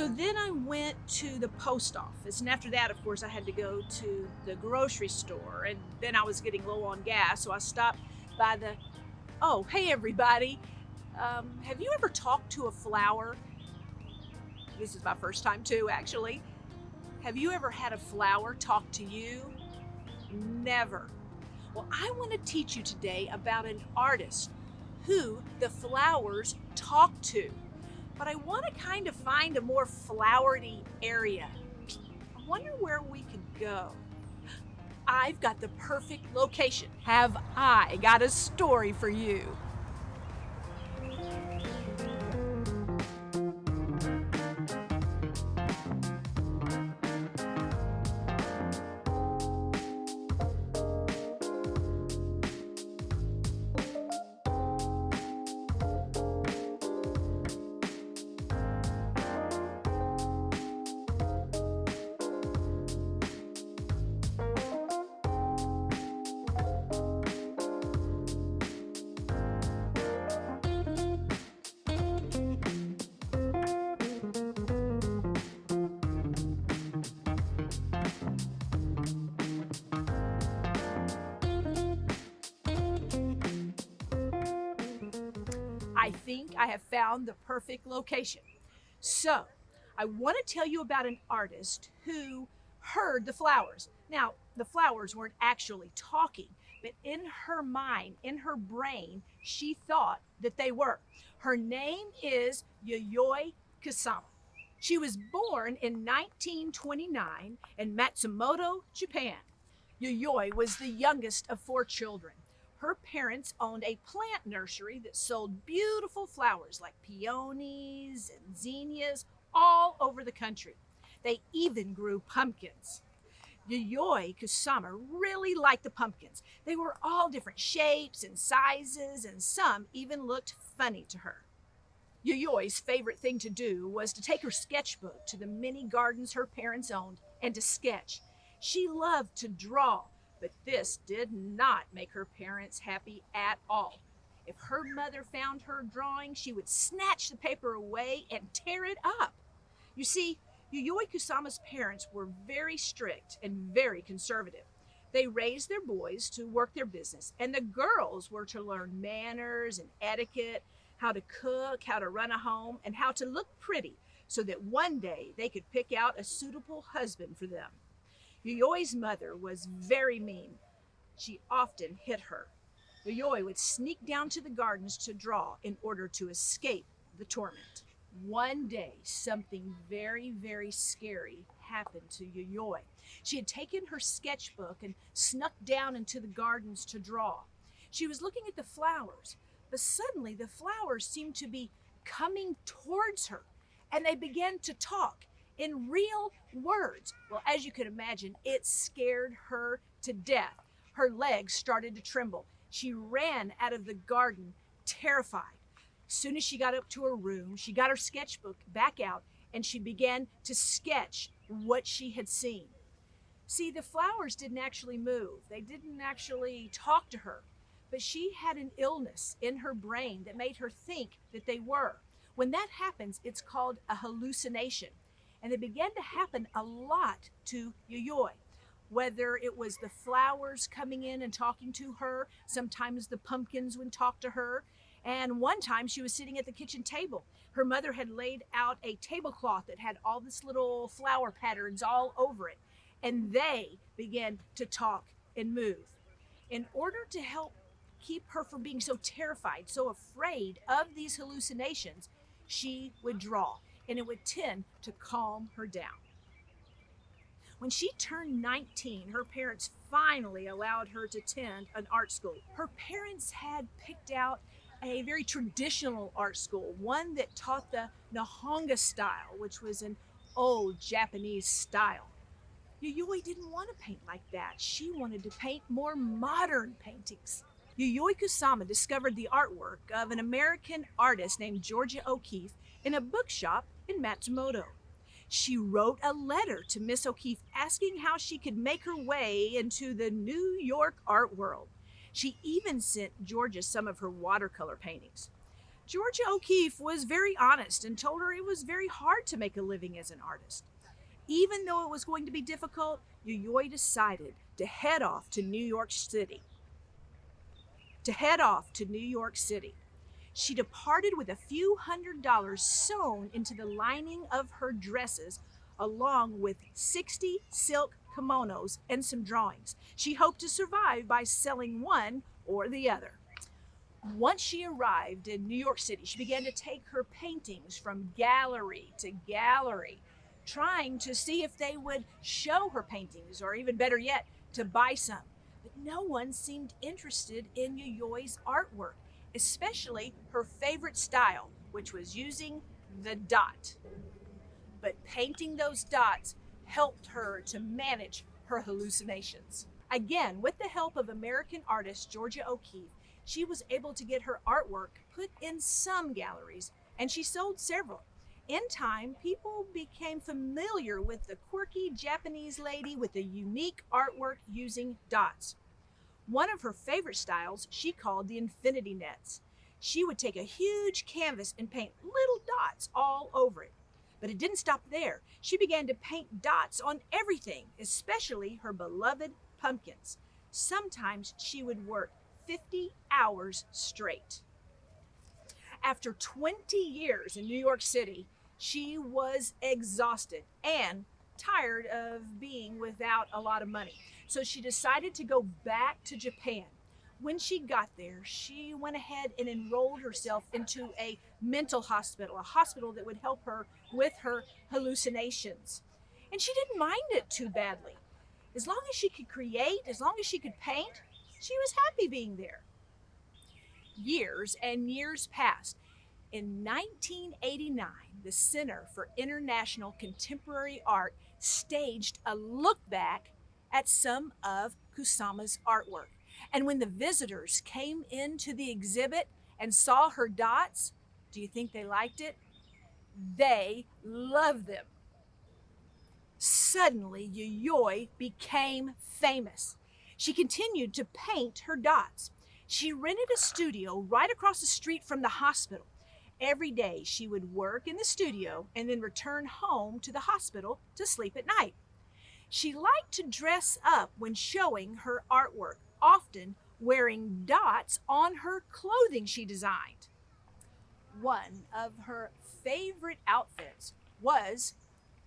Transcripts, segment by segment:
So then I went to the post office, and after that, of course, I had to go to the grocery store, and then I was getting low on gas, so I stopped by the. Oh, hey everybody! Have you ever talked to a flower? This is my first time too, actually. Have you ever had a flower talk to you? Never. Well, I want to teach you today about an artist who the flowers talk to. But I want to kind of find a more flowery area. I wonder where we could go. I've got the perfect location. Have I got a story for you? I think I have found the perfect location. So, I want to tell you about an artist who heard the flowers. Now, the flowers weren't actually talking, but in her mind, in her brain, she thought that they were. Her name is Yayoi Kusama. She was born in 1929 in Matsumoto, Japan. Yayoi was the youngest of four children. Her parents owned a plant nursery that sold beautiful flowers like peonies and zinnias all over the country. They even grew pumpkins. Yayoi Kusama really liked the pumpkins. They were all different shapes and sizes, and some even looked funny to her. Yayoi's favorite thing to do was to take her sketchbook to the many gardens her parents owned and to sketch. She loved to draw, but this did not make her parents happy at all. If her mother found her drawing, she would snatch the paper away and tear it up. You see, Yayoi Kusama's parents were very strict and very conservative. They raised their boys to work their business, and the girls were to learn manners and etiquette, how to cook, how to run a home, and how to look pretty so that one day they could pick out a suitable husband for them. Yayoi's mother was very mean. She often hit her. Yayoi would sneak down to the gardens to draw in order to escape the torment. One day, something very, very scary happened to Yayoi. She had taken her sketchbook and snuck down into the gardens to draw. She was looking at the flowers, but suddenly the flowers seemed to be coming towards her, and they began to talk in real words. Well, as you can imagine, it scared her to death. Her legs started to tremble. She ran out of the garden, terrified. As soon as she got up to her room, she got her sketchbook back out and she began to sketch what she had seen. See, the flowers didn't actually move. They didn't actually talk to her, but she had an illness in her brain that made her think that they were. When that happens, it's called a hallucination. And it began to happen a lot to Yayoi. Whether it was the flowers coming in and talking to her, sometimes the pumpkins would talk to her. And one time she was sitting at the kitchen table. Her mother had laid out a tablecloth that had all this little flower patterns all over it. And they began to talk and move. In order to help keep her from being so terrified, so afraid of these hallucinations, she would draw, and it would tend to calm her down. When she turned 19, her parents finally allowed her to attend an art school. Her parents had picked out a very traditional art school, one that taught the Nihonga style, which was an old Japanese style. Yayoi didn't want to paint like that. She wanted to paint more modern paintings. Yayoi Kusama discovered the artwork of an American artist named Georgia O'Keeffe in a bookshop in Matsumoto. She wrote a letter to Miss O'Keeffe asking how she could make her way into the New York art world. She even sent Georgia some of her watercolor paintings. Georgia O'Keeffe was very honest and told her it was very hard to make a living as an artist. Even though it was going to be difficult, Yayoi decided to head off to New York City. She departed with a few $100s sewn into the lining of her dresses, along with 60 silk kimonos and some drawings. She hoped to survive by selling one or the other. Once she arrived in New York City, she began to take her paintings from gallery to gallery, trying to see if they would show her paintings, or even better yet, to buy some. But no one seemed interested in Yayoi's artwork, especially her favorite style, which was using the dot. But painting those dots helped her to manage her hallucinations. Again, with the help of American artist Georgia O'Keeffe, she was able to get her artwork put in some galleries, and she sold several. In time, people became familiar with the quirky Japanese lady with the unique artwork using dots. One of her favorite styles she called the infinity nets. She would take a huge canvas and paint little dots all over it. But it didn't stop there. She began to paint dots on everything, especially her beloved pumpkins. Sometimes she would work 50 hours straight. After 20 years in New York City, she was exhausted and tired of being without a lot of money. So she decided to go back to Japan. When she got there, she went ahead and enrolled herself into a mental hospital, a hospital that would help her with her hallucinations. And she didn't mind it too badly. As long as she could create, as long as she could paint, she was happy being there. Years and years passed. In 1989, the Center for International Contemporary Art staged a look back at some of Kusama's artwork. And when the visitors came into the exhibit and saw her dots, do you think they liked it? They loved them. Suddenly, Yayoi became famous. She continued to paint her dots. She rented a studio right across the street from the hospital. Every day she would work in the studio and then return home to the hospital to sleep at night. She liked to dress up when showing her artwork, often wearing dots on her clothing she designed. One of her favorite outfits was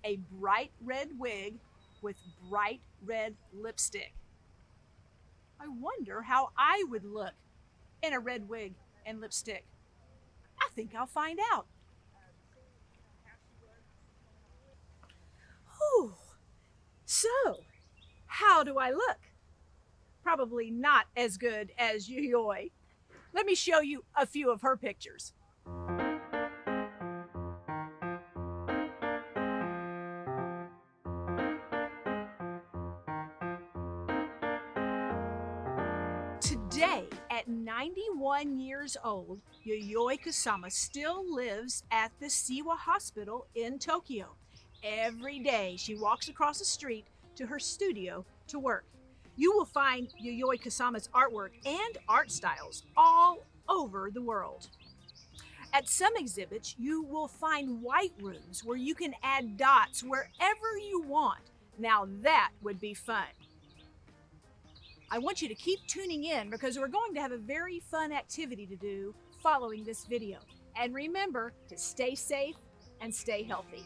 a bright red wig with bright red lipstick. I wonder how I would look in a red wig and lipstick. I think I'll find out. Whew. So, how do I look? Probably not as good as Yayoi. Let me show you a few of her pictures. Today, at 91 years old, Yayoi Kusama still lives at the Siwa Hospital in Tokyo. Every day, she walks across the street to her studio to work. You will find Yayoi Kusama's artwork and art styles all over the world. At some exhibits, you will find white rooms where you can add dots wherever you want. Now that would be fun. I want you to keep tuning in because we're going to have a very fun activity to do following this video. And remember to stay safe and stay healthy.